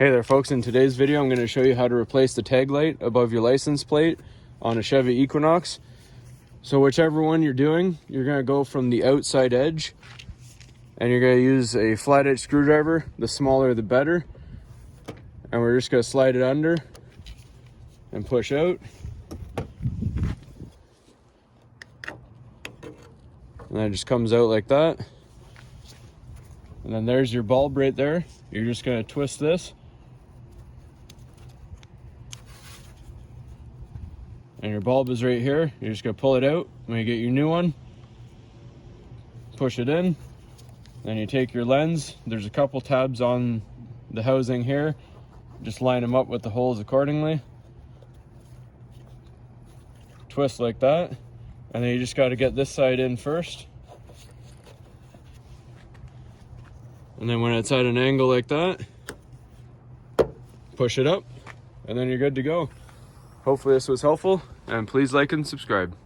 Hey there folks, in today's video I'm going to show you how to replace the tag light above your license plate on a Chevy Equinox. So whichever one you're doing, you're going to go from the outside edge and you're going to use a flat edge screwdriver. The smaller the better. And we're just going to slide it under and push out. And then it just comes out like that. And then there's your bulb right there. You're just going to twist this. And your bulb is right here. You're just gonna pull it out when you get your new one. Push it in. Then you take your lens. There's a couple tabs on the housing here. Just line them up with the holes accordingly. Twist like that. And then you just gotta get this side in first. And then when it's at an angle like that, push it up. And then you're good to go. Hopefully this was helpful, and please like and subscribe.